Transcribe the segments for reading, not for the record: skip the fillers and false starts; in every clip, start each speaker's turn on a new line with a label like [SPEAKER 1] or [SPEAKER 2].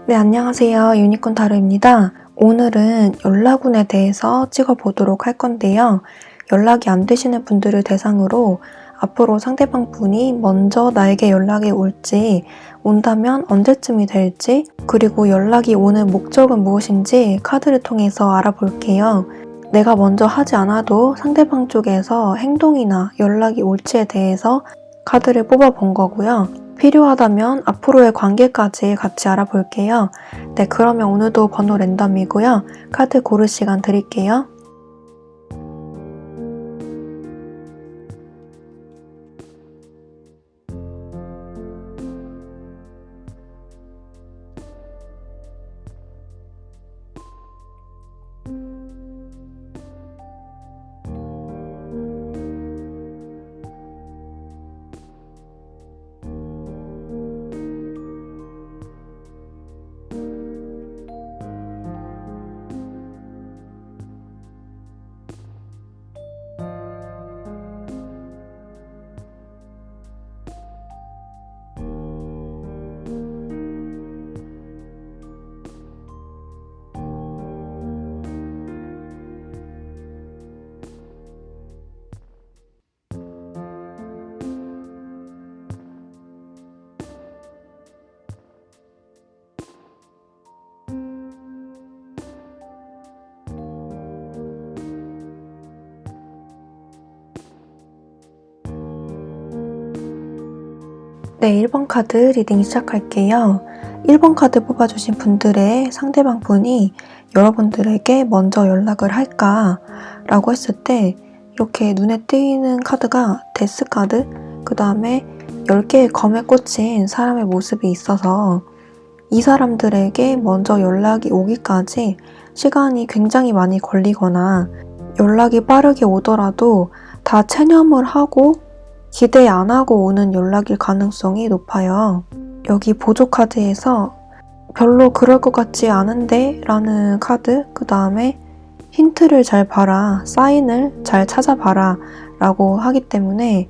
[SPEAKER 1] 네, 안녕하세요. 유니콘 타로입니다. 오늘은 연락운에 대해서 찍어보도록 할 건데요. 연락이 안 되시는 분들을 대상으로 앞으로 상대방 분이 먼저 나에게 연락이 올지, 온다면 언제쯤이 될지, 그리고 연락이 오는 목적은 무엇인지 카드를 통해서 알아볼게요. 내가 먼저 하지 않아도 상대방 쪽에서 행동이나 연락이 올지에 대해서 카드를 뽑아본 거고요. 필요하다면 앞으로의 관계까지 같이 알아볼게요. 네, 그러면 오늘도 번호 랜덤이고요. 카드 고를 시간 드릴게요. 네, 1번 카드 리딩 시작할게요. 1번 카드 뽑아주신 분들의 상대방 분이 여러분들에게 먼저 연락을 할까? 라고 했을 때 이렇게 눈에 띄는 카드가 데스 카드, 그 다음에 10개의 검에 꽂힌 사람의 모습이 있어서 이 사람들에게 먼저 연락이 오기까지 시간이 굉장히 많이 걸리거나 연락이 빠르게 오더라도 다 체념을 하고 기대 안 하고 오는 연락일 가능성이 높아요. 여기 보조 카드에서 별로 그럴 것 같지 않은데 라는 카드, 그 다음에 힌트를 잘 봐라, 사인을 잘 찾아봐라 라고 하기 때문에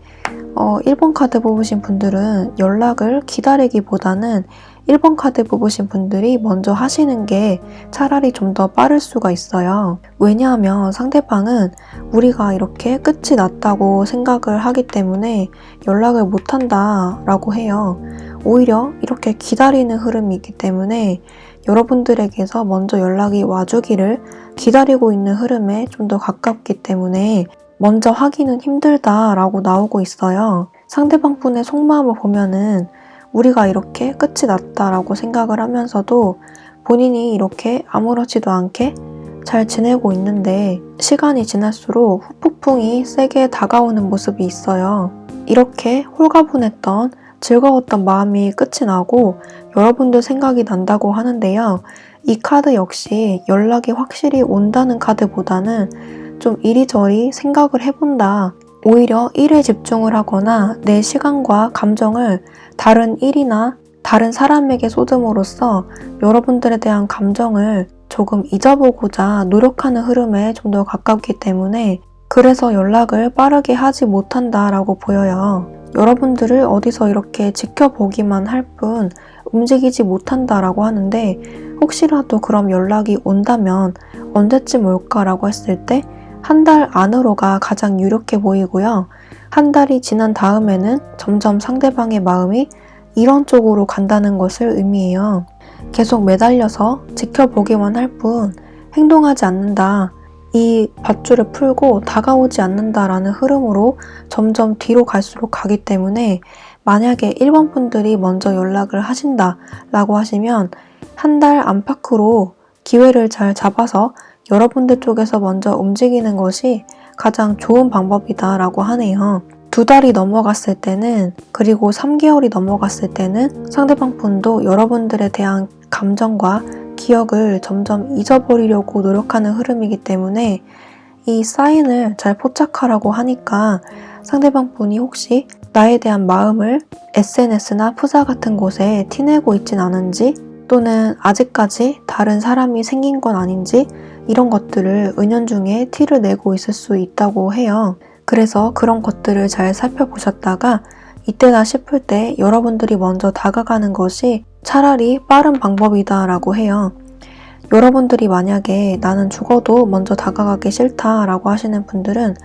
[SPEAKER 1] 1번 카드 뽑으신 분들은 연락을 기다리기보다는 1번 카드 뽑으신 분들이 먼저 하시는 게 차라리 좀 더 빠를 수가 있어요. 왜냐하면 상대방은 우리가 이렇게 끝이 났다고 생각을 하기 때문에 연락을 못한다 라고 해요. 오히려 이렇게 기다리는 흐름이 있기 때문에 여러분들에게서 먼저 연락이 와주기를 기다리고 있는 흐름에 좀 더 가깝기 때문에 먼저 하기는 힘들다라고 나오고 있어요. 상대방 분의 속마음을 보면은 우리가 이렇게 끝이 났다라고 생각을 하면서도 본인이 이렇게 아무렇지도 않게 잘 지내고 있는데 시간이 지날수록 후폭풍이 세게 다가오는 모습이 있어요. 이렇게 홀가분했던 즐거웠던 마음이 끝이 나고 여러분들 생각이 난다고 하는데요. 이 카드 역시 연락이 확실히 온다는 카드보다는 좀 이리저리 생각을 해본다. 오히려 일에 집중을 하거나 내 시간과 감정을 다른 일이나 다른 사람에게 쏟음으로써 여러분들에 대한 감정을 조금 잊어보고자 노력하는 흐름에 좀 더 가깝기 때문에 그래서 연락을 빠르게 하지 못한다라고 보여요. 여러분들을 어디서 이렇게 지켜보기만 할 뿐 움직이지 못한다라고 하는데 혹시라도 그럼 연락이 온다면 언제쯤 올까라고 했을 때 한 달 안으로가 가장 유력해 보이고요. 한 달이 지난 다음에는 점점 상대방의 마음이 이런 쪽으로 간다는 것을 의미해요. 계속 매달려서 지켜보기만 할 뿐 행동하지 않는다. 이 밧줄을 풀고 다가오지 않는다라는 흐름으로 점점 뒤로 갈수록 가기 때문에 만약에 1번 분들이 먼저 연락을 하신다라고 하시면 한 달 안팎으로 기회를 잘 잡아서 여러분들 쪽에서 먼저 움직이는 것이 가장 좋은 방법이다라고 하네요. 2달이 넘어갔을 때는 그리고 3개월이 넘어갔을 때는 상대방 분도 여러분들에 대한 감정과 기억을 점점 잊어버리려고 노력하는 흐름이기 때문에 이 사인을 잘 포착하라고 하니까 상대방 분이 혹시 나에 대한 마음을 SNS나 푸사 같은 곳에 티내고 있진 않은지 또는 아직까지 다른 사람이 생긴 건 아닌지 이런 것들을 은연중에 티를 내고 있을 수 있다고 해요. 그래서 그런 것들을 잘 살펴보셨다가 이때다 싶을 때 여러분들이 먼저 다가가는 것이 차라리 빠른 방법이다 라고 해요. 여러분들이 만약에 나는 죽어도 먼저 다가가기 싫다 라고 하시는 분들은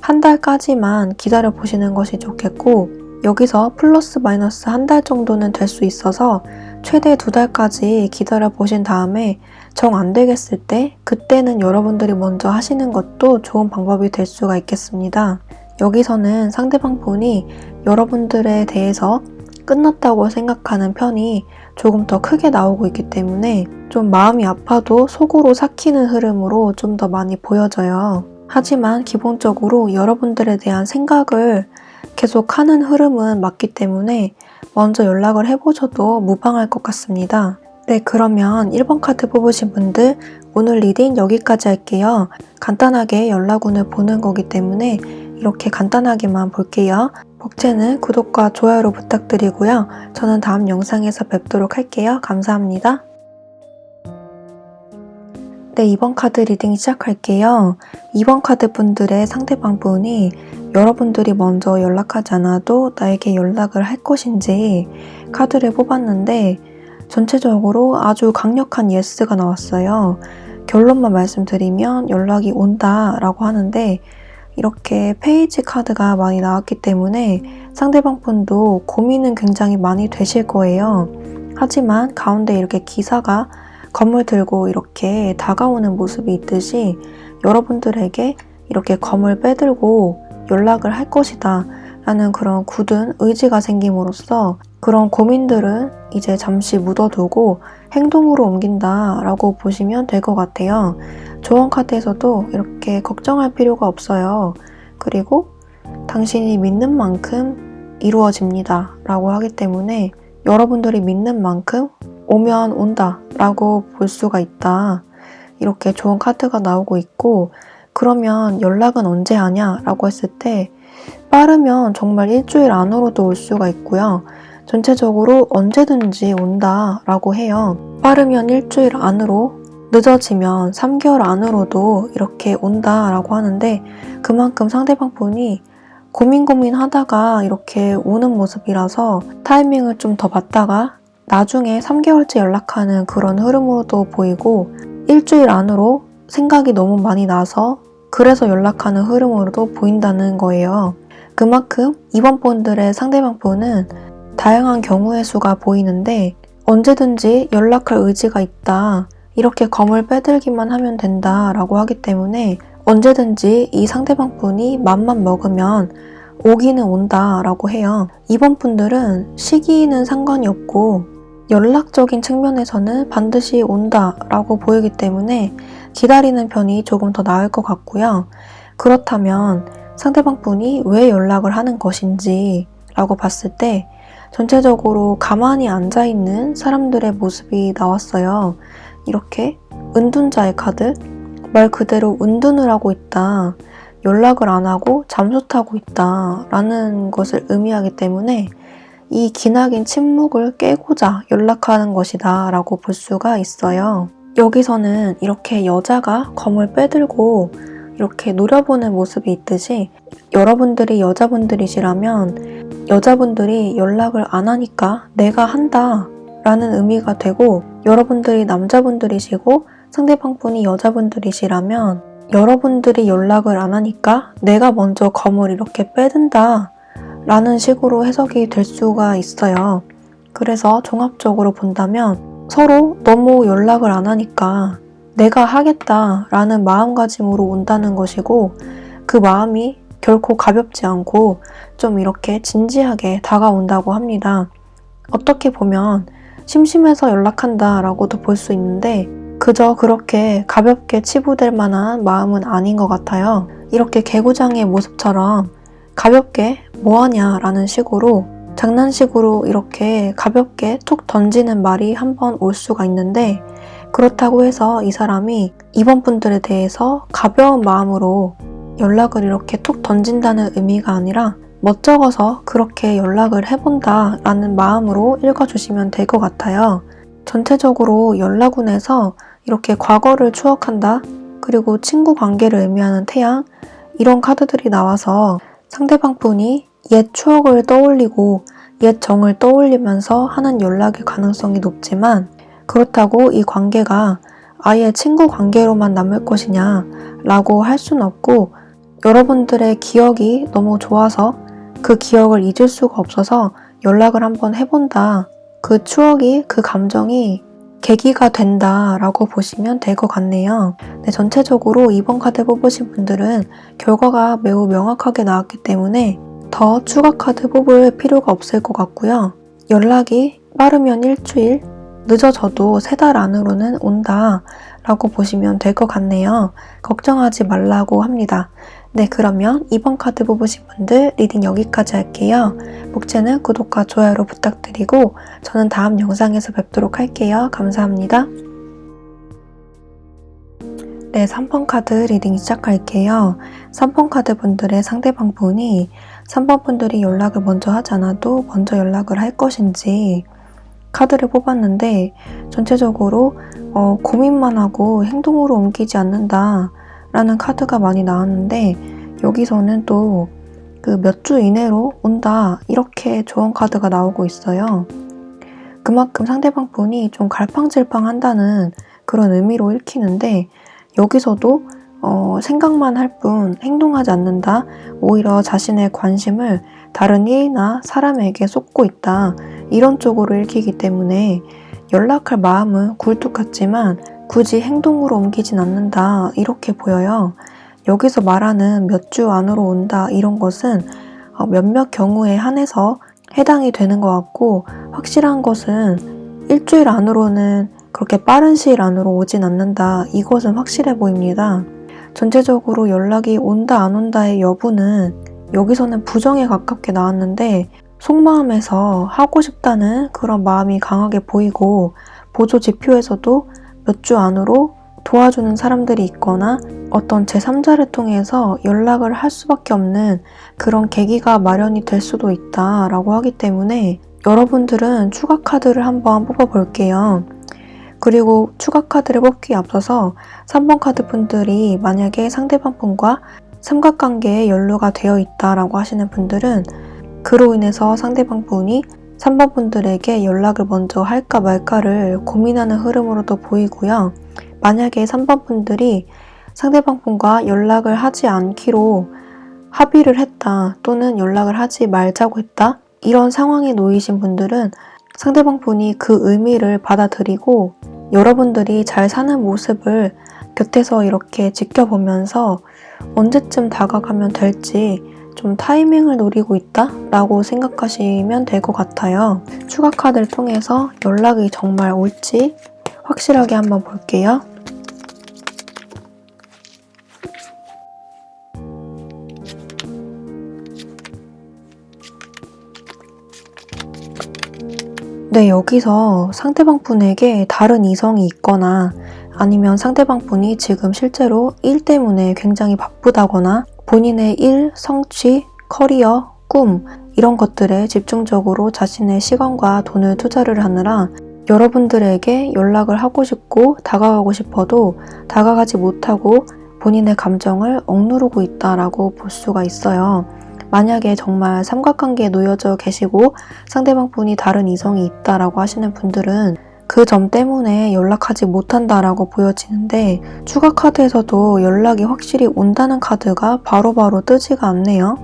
[SPEAKER 1] 한 달까지만 기다려 보시는 것이 좋겠고, 여기서 플러스 마이너스 한 달 정도는 될 수 있어서 최대 2달까지 기다려 보신 다음에 정 안 되겠을 때 그때는 여러분들이 먼저 하시는 것도 좋은 방법이 될 수가 있겠습니다. 여기서는 상대방 분이 여러분들에 대해서 끝났다고 생각하는 편이 조금 더 크게 나오고 있기 때문에 좀 마음이 아파도 속으로 삭히는 흐름으로 좀 더 많이 보여져요. 하지만 기본적으로 여러분들에 대한 생각을 계속 하는 흐름은 맞기 때문에 먼저 연락을 해보셔도 무방할 것 같습니다. 네, 그러면 1번 카드 뽑으신 분들 오늘 리딩 여기까지 할게요. 간단하게 연락운을 보는 거기 때문에 이렇게 간단하게만 볼게요. 복채는 구독과 좋아요로 부탁드리고요. 저는 다음 영상에서 뵙도록 할게요. 감사합니다. 네, 2번 카드 리딩 시작할게요. 2번 카드 분들의 상대방 분이 여러분들이 먼저 연락하지 않아도 나에게 연락을 할 것인지 카드를 뽑았는데 전체적으로 아주 강력한 예스가 나왔어요. 결론만 말씀드리면 연락이 온다 라고 하는데 이렇게 페이지 카드가 많이 나왔기 때문에 상대방 분도 고민은 굉장히 많이 되실 거예요. 하지만 가운데 이렇게 기사가 검을 들고 이렇게 다가오는 모습이 있듯이 여러분들에게 이렇게 검을 빼들고 연락을 할 것이다 라는 그런 굳은 의지가 생김으로써 그런 고민들은 이제 잠시 묻어두고 행동으로 옮긴다 라고 보시면 될 것 같아요. 조언 카드에서도 이렇게 걱정할 필요가 없어요. 그리고 당신이 믿는 만큼 이루어집니다 라고 하기 때문에 여러분들이 믿는 만큼 오면 온다 라고 볼 수가 있다. 이렇게 좋은 카드가 나오고 있고, 그러면 연락은 언제 하냐 라고 했을 때 빠르면 정말 일주일 안으로도 올 수가 있고요. 전체적으로 언제든지 온다 라고 해요. 빠르면 일주일 안으로, 늦어지면 3개월 안으로도 이렇게 온다 라고 하는데 그만큼 상대방 분이 고민하다가 이렇게 오는 모습이라서 타이밍을 좀 더 봤다가 나중에 3개월째 연락하는 그런 흐름으로도 보이고, 일주일 안으로 생각이 너무 많이 나서 그래서 연락하는 흐름으로도 보인다는 거예요. 그만큼 이번 분들의 상대방 분은 다양한 경우의 수가 보이는데 언제든지 연락할 의지가 있다, 이렇게 검을 빼들기만 하면 된다 라고 하기 때문에 언제든지 이 상대방 분이 맘만 먹으면 오기는 온다 라고 해요. 이번 분들은 시기는 상관이 없고 연락적인 측면에서는 반드시 온다 라고 보이기 때문에 기다리는 편이 조금 더 나을 것 같고요. 그렇다면 상대방 분이 왜 연락을 하는 것인지 라고 봤을 때 전체적으로 가만히 앉아있는 사람들의 모습이 나왔어요. 이렇게 은둔자의 카드, 말 그대로 은둔을 하고 있다, 연락을 안 하고 잠수 타고 있다 라는 것을 의미하기 때문에 이 기나긴 침묵을 깨고자 연락하는 것이다 라고 볼 수가 있어요. 여기서는 이렇게 여자가 검을 빼들고 이렇게 노려보는 모습이 있듯이 여러분들이 여자분들이시라면 여자분들이 연락을 안 하니까 내가 한다 라는 의미가 되고, 여러분들이 남자분들이시고 상대방 분이 여자분들이시라면 여러분들이 연락을 안 하니까 내가 먼저 검을 이렇게 빼든다 라는 식으로 해석이 될 수가 있어요. 그래서 종합적으로 본다면 서로 너무 연락을 안 하니까 내가 하겠다 라는 마음가짐으로 온다는 것이고, 그 마음이 결코 가볍지 않고 좀 이렇게 진지하게 다가온다고 합니다. 어떻게 보면 심심해서 연락한다 라고도 볼 수 있는데 그저 그렇게 가볍게 치부될 만한 마음은 아닌 것 같아요. 이렇게 개구장의 모습처럼 가볍게 뭐하냐 라는 식으로 장난식으로 이렇게 가볍게 툭 던지는 말이 한번 올 수가 있는데, 그렇다고 해서 이 사람이 이번 분들에 대해서 가벼운 마음으로 연락을 이렇게 툭 던진다는 의미가 아니라 멋쩍어서 그렇게 연락을 해본다 라는 마음으로 읽어주시면 될 것 같아요. 전체적으로 연락운에서 이렇게 과거를 추억한다, 그리고 친구 관계를 의미하는 태양, 이런 카드들이 나와서 상대방 분이 옛 추억을 떠올리고 옛 정을 떠올리면서 하는 연락일 가능성이 높지만, 그렇다고 이 관계가 아예 친구 관계로만 남을 것이냐 라고 할 수는 없고, 여러분들의 기억이 너무 좋아서 그 기억을 잊을 수가 없어서 연락을 한번 해본다, 그 추억이, 그 감정이 계기가 된다 라고 보시면 될 것 같네요. 네, 전체적으로 이번 카드 뽑으신 분들은 결과가 매우 명확하게 나왔기 때문에 더 추가 카드 뽑을 필요가 없을 것 같고요. 연락이 빠르면 일주일, 늦어져도 3달 안으로는 온다 라고 보시면 될 것 같네요. 걱정하지 말라고 합니다. 네, 그러면 이번 카드 뽑으신 분들 리딩 여기까지 할게요. 목재는 구독과 좋아요로 부탁드리고 저는 다음 영상에서 뵙도록 할게요. 감사합니다. 네, 3번 카드 리딩 시작할게요. 3번 카드 분들의 상대방 분이 3번 분들이 연락을 먼저 하지 않아도 먼저 연락을 할 것인지 카드를 뽑았는데, 전체적으로 고민만 하고 행동으로 옮기지 않는다 라는 카드가 많이 나왔는데, 여기서는 또 그 몇 주 이내로 온다 이렇게 조언 카드가 나오고 있어요. 그만큼 상대방 분이 좀 갈팡질팡 한다는 그런 의미로 읽히는데, 여기서도 생각만 할 뿐 행동하지 않는다, 오히려 자신의 관심을 다른 일이나 사람에게 쏟고 있다, 이런 쪽으로 읽히기 때문에 연락할 마음은 굴뚝 같지만 굳이 행동으로 옮기진 않는다 이렇게 보여요. 여기서 말하는 몇 주 안으로 온다 이런 것은 몇몇 경우에 한해서 해당이 되는 것 같고, 확실한 것은 일주일 안으로는 그렇게 빠른 시일 안으로 오진 않는다, 이것은 확실해 보입니다. 전체적으로 연락이 온다 안 온다의 여부는 여기서는 부정에 가깝게 나왔는데, 속마음에서 하고 싶다는 그런 마음이 강하게 보이고, 보조 지표에서도 몇 주 안으로 도와주는 사람들이 있거나 어떤 제3자를 통해서 연락을 할 수밖에 없는 그런 계기가 마련이 될 수도 있다라고 하기 때문에 여러분들은 추가 카드를 한번 뽑아볼게요. 그리고 추가 카드를 뽑기에 앞서서 3번 카드 분들이 만약에 상대방 분과 삼각관계에 연루가 되어 있다라고 하시는 분들은 그로 인해서 상대방 분이 3번 분들에게 연락을 먼저 할까 말까를 고민하는 흐름으로도 보이고요. 만약에 3번 분들이 상대방 분과 연락을 하지 않기로 합의를 했다, 또는 연락을 하지 말자고 했다, 이런 상황에 놓이신 분들은 상대방 분이 그 의미를 받아들이고 여러분들이 잘 사는 모습을 곁에서 이렇게 지켜보면서 언제쯤 다가가면 될지 좀 타이밍을 노리고 있다 라고 생각하시면 될 것 같아요. 추가 카드를 통해서 연락이 정말 올지 확실하게 한번 볼게요. 네, 여기서 상대방 분에게 다른 이성이 있거나 아니면 상대방 분이 지금 실제로 일 때문에 굉장히 바쁘다거나 본인의 일, 성취, 커리어, 꿈 이런 것들에 집중적으로 자신의 시간과 돈을 투자를 하느라 여러분들에게 연락을 하고 싶고 다가가고 싶어도 다가가지 못하고 본인의 감정을 억누르고 있다라고 볼 수가 있어요. 만약에 정말 삼각관계에 놓여져 계시고 상대방 분이 다른 이성이 있다라고 하시는 분들은 그 점 때문에 연락하지 못한다라고 보여지는데, 추가 카드에서도 연락이 확실히 온다는 카드가 바로바로 뜨지가 않네요.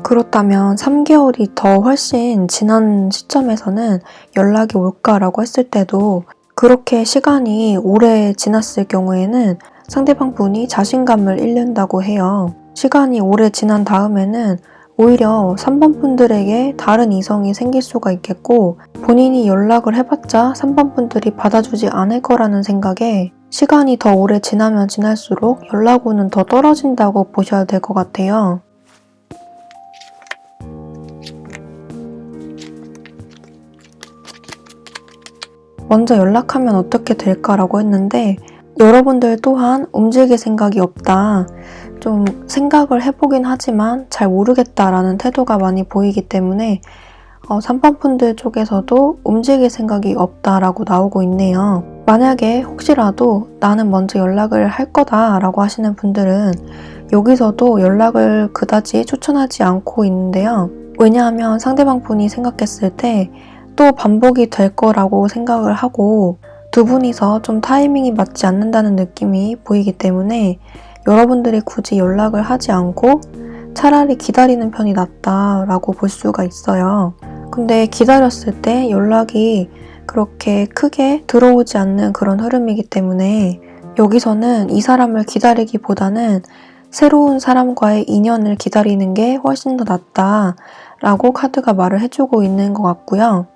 [SPEAKER 1] 그렇다면 3개월이 더 훨씬 지난 시점에서는 연락이 올까라고 했을 때도 그렇게 시간이 오래 지났을 경우에는 상대방 분이 자신감을 잃는다고 해요. 시간이 오래 지난 다음에는 오히려 3번 분들에게 다른 이성이 생길 수가 있겠고, 본인이 연락을 해봤자 3번 분들이 받아주지 않을 거라는 생각에 시간이 더 오래 지나면 지날수록 연락운은 더 떨어진다고 보셔야 될 것 같아요. 먼저 연락하면 어떻게 될까라고 했는데, 여러분들 또한 움직일 생각이 없다, 좀 생각을 해보긴 하지만 잘 모르겠다라는 태도가 많이 보이기 때문에 3번 분들 쪽에서도 움직일 생각이 없다라고 나오고 있네요. 만약에 혹시라도 나는 먼저 연락을 할 거다 라고 하시는 분들은 여기서도 연락을 그다지 추천하지 않고 있는데요. 왜냐하면 상대방 분이 생각했을 때 또 반복이 될 거라고 생각을 하고 두 분이서 좀 타이밍이 맞지 않는다는 느낌이 보이기 때문에 여러분들이 굳이 연락을 하지 않고 차라리 기다리는 편이 낫다라고 볼 수가 있어요. 근데 기다렸을 때 연락이 그렇게 크게 들어오지 않는 그런 흐름이기 때문에 여기서는 이 사람을 기다리기보다는 새로운 사람과의 인연을 기다리는 게 훨씬 더 낫다라고 카드가 말을 해주고 있는 것 같고요.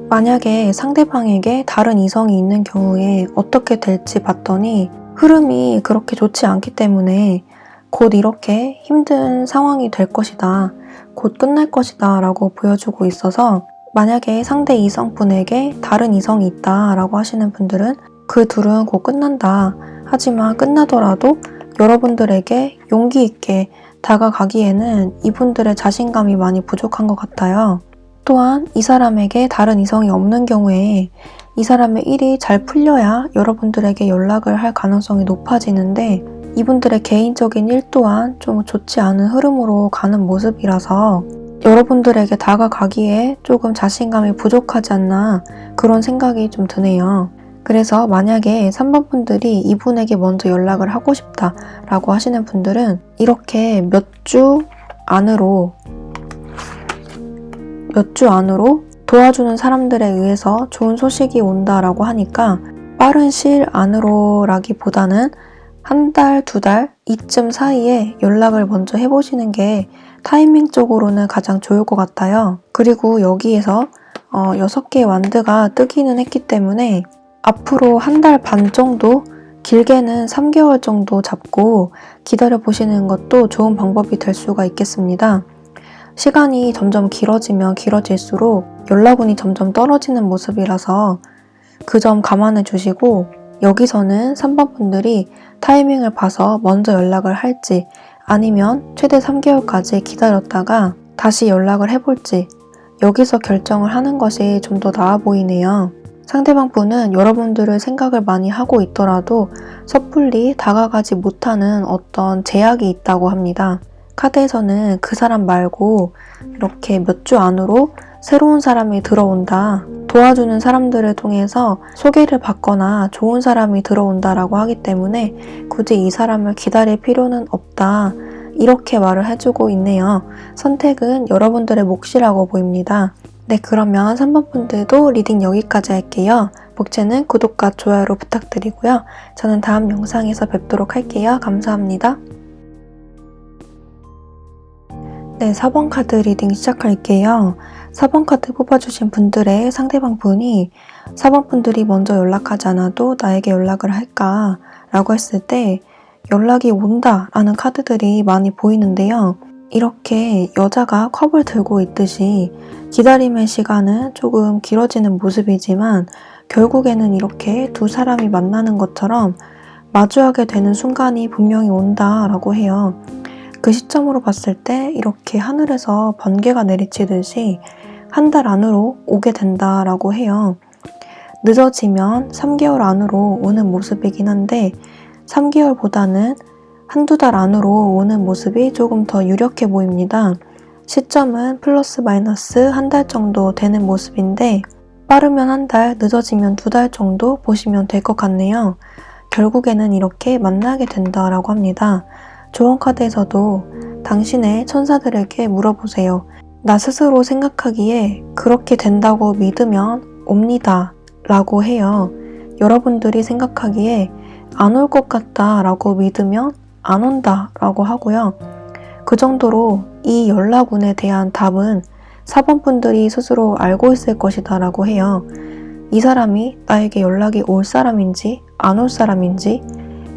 [SPEAKER 1] 만약에 상대방에게 다른 이성이 있는 경우에 어떻게 될지 봤더니 흐름이 그렇게 좋지 않기 때문에 곧 이렇게 힘든 상황이 될 것이다, 곧 끝날 것이다 라고 보여주고 있어서 만약에 상대 이성분에게 다른 이성이 있다 라고 하시는 분들은 그 둘은 곧 끝난다. 하지만 끝나더라도 여러분들에게 용기 있게 다가가기에는 이분들의 자신감이 많이 부족한 것 같아요. 또한 이 사람에게 다른 이성이 없는 경우에 이 사람의 일이 잘 풀려야 여러분들에게 연락을 할 가능성이 높아지는데 이분들의 개인적인 일 또한 좀 좋지 않은 흐름으로 가는 모습이라서 여러분들에게 다가가기에 조금 자신감이 부족하지 않나 그런 생각이 좀 드네요. 그래서 만약에 3번 분들이 이분에게 먼저 연락을 하고 싶다라고 하시는 분들은 이렇게 몇 주 안으로 도와주는 사람들에 의해서 좋은 소식이 온다라고 하니까 빠른 시일 안으로라기보다는 한 달, 두 달 이쯤 사이에 연락을 먼저 해보시는 게 타이밍적으로는 가장 좋을 것 같아요. 그리고 여기에서 6개의 완드가 뜨기는 했기 때문에 앞으로 한 달 반 정도, 길게는 3개월 정도 잡고 기다려보시는 것도 좋은 방법이 될 수가 있겠습니다. 시간이 점점 길어지면 길어질수록 연락운이 점점 떨어지는 모습이라서 그 점 감안해 주시고 여기서는 3번 분들이 타이밍을 봐서 먼저 연락을 할지 아니면 최대 3개월까지 기다렸다가 다시 연락을 해볼지 여기서 결정을 하는 것이 좀 더 나아 보이네요. 상대방 분은 여러분들을 생각을 많이 하고 있더라도 섣불리 다가가지 못하는 어떤 제약이 있다고 합니다. 카드에서는 그 사람 말고 이렇게 몇 주 안으로 새로운 사람이 들어온다, 도와주는 사람들을 통해서 소개를 받거나 좋은 사람이 들어온다라고 하기 때문에 굳이 이 사람을 기다릴 필요는 없다, 이렇게 말을 해주고 있네요. 선택은 여러분들의 몫이라고 보입니다. 네, 그러면 3번 분들도 리딩 여기까지 할게요. 목차는 구독과 좋아요로 부탁드리고요. 저는 다음 영상에서 뵙도록 할게요. 감사합니다. 네, 4번 카드 리딩 시작할게요. 4번 카드 뽑아주신 분들의 상대방 분이 4번 분들이 먼저 연락하지 않아도 나에게 연락을 할까? 라고 했을 때 연락이 온다 라는 카드들이 많이 보이는데요. 이렇게 여자가 컵을 들고 있듯이 기다림의 시간은 조금 길어지는 모습이지만 결국에는 이렇게 두 사람이 만나는 것처럼 마주하게 되는 순간이 분명히 온다라고 해요. 그 시점으로 봤을 때 이렇게 하늘에서 번개가 내리치듯이 한 달 안으로 오게 된다라고 해요. 늦어지면 3개월 안으로 오는 모습이긴 한데 3개월보다는 한두 달 안으로 오는 모습이 조금 더 유력해 보입니다. 시점은 플러스 마이너스 한 달 정도 되는 모습인데 빠르면 한 달, 늦어지면 2달 정도 보시면 될 것 같네요. 결국에는 이렇게 만나게 된다라고 합니다. 조언 카드에서도 당신의 천사들에게 물어보세요. 나 스스로 생각하기에 그렇게 된다고 믿으면 옵니다 라고 해요. 여러분들이 생각하기에 안 올 것 같다 라고 믿으면 안 온다 라고 하고요. 그 정도로 이 연락운에 대한 답은 4번 분들이 스스로 알고 있을 것이다 라고 해요. 이 사람이 나에게 연락이 올 사람인지 안 올 사람인지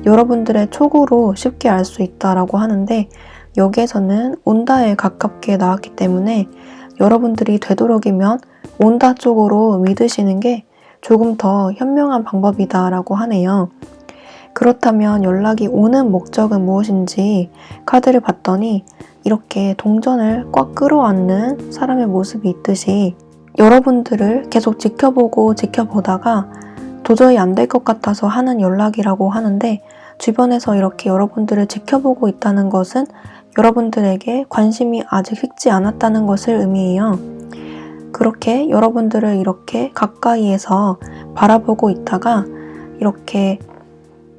[SPEAKER 1] 여러분들의 촉으로 쉽게 알 수 있다라고 하는데 여기에서는 온다에 가깝게 나왔기 때문에 여러분들이 되도록이면 온다 쪽으로 믿으시는 게 조금 더 현명한 방법이다라고 하네요. 그렇다면 연락이 오는 목적은 무엇인지 카드를 봤더니 이렇게 동전을 꽉 끌어안는 사람의 모습이 있듯이 여러분들을 계속 지켜보다가 도저히 안 될 것 같아서 하는 연락이라고 하는데, 주변에서 이렇게 여러분들을 지켜보고 있다는 것은 여러분들에게 관심이 아직 식지 않았다는 것을 의미해요. 그렇게 여러분들을 이렇게 가까이에서 바라보고 있다가 이렇게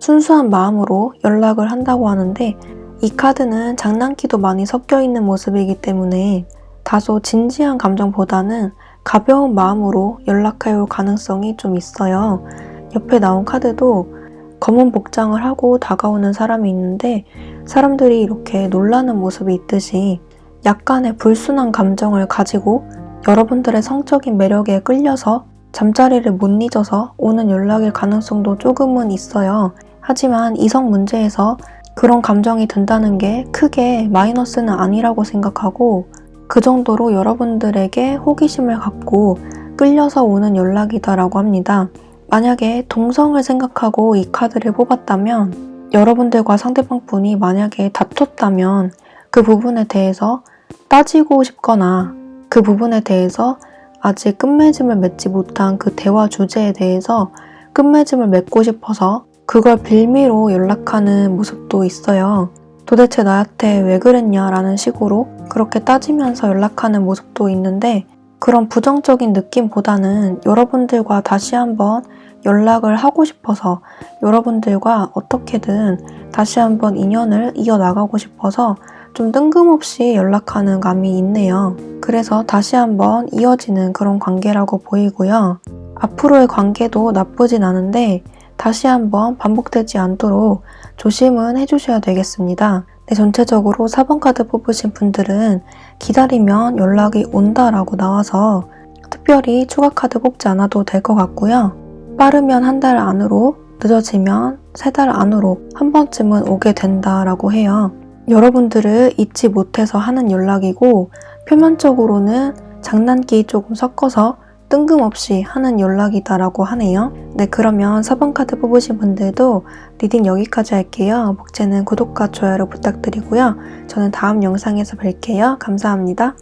[SPEAKER 1] 순수한 마음으로 연락을 한다고 하는데, 이 카드는 장난기도 많이 섞여 있는 모습이기 때문에 다소 진지한 감정보다는 가벼운 마음으로 연락할 가능성이 좀 있어요. 옆에 나온 카드도 검은 복장을 하고 다가오는 사람이 있는데, 사람들이 이렇게 놀라는 모습이 있듯이 약간의 불순한 감정을 가지고 여러분들의 성적인 매력에 끌려서 잠자리를 못 잊어서 오는 연락일 가능성도 조금은 있어요. 하지만 이성 문제에서 그런 감정이 든다는 게 크게 마이너스는 아니라고 생각하고, 그 정도로 여러분들에게 호기심을 갖고 끌려서 오는 연락이다라고 합니다. 만약에 동성을 생각하고 이 카드를 뽑았다면, 여러분들과 상대방 분이 만약에 다퉜다면 그 부분에 대해서 따지고 싶거나 그 부분에 대해서 아직 끝맺음을 맺지 못한 그 대화 주제에 대해서 끝맺음을 맺고 싶어서 그걸 빌미로 연락하는 모습도 있어요. 도대체 나한테 왜 그랬냐 라는 식으로 그렇게 따지면서 연락하는 모습도 있는데, 그런 부정적인 느낌보다는 여러분들과 다시 한번 연락을 하고 싶어서, 여러분들과 어떻게든 다시 한번 인연을 이어나가고 싶어서 좀 뜬금없이 연락하는 감이 있네요. 그래서 다시 한번 이어지는 그런 관계라고 보이고요. 앞으로의 관계도 나쁘진 않은데 다시 한번 반복되지 않도록 조심은 해주셔야 되겠습니다. 네, 전체적으로 4번 카드 뽑으신 분들은 기다리면 연락이 온다라고 나와서 특별히 추가 카드 뽑지 않아도 될 것 같고요. 빠르면 한 달 안으로, 늦어지면 3달 안으로 한 번쯤은 오게 된다라고 해요. 여러분들을 잊지 못해서 하는 연락이고, 표면적으로는 장난기 조금 섞어서 뜬금없이 하는 연락이다라고 하네요. 네, 그러면 4번 카드 뽑으신 분들도 리딩 여기까지 할게요. 목재는 구독과 좋아요를 부탁드리고요. 저는 다음 영상에서 뵐게요. 감사합니다.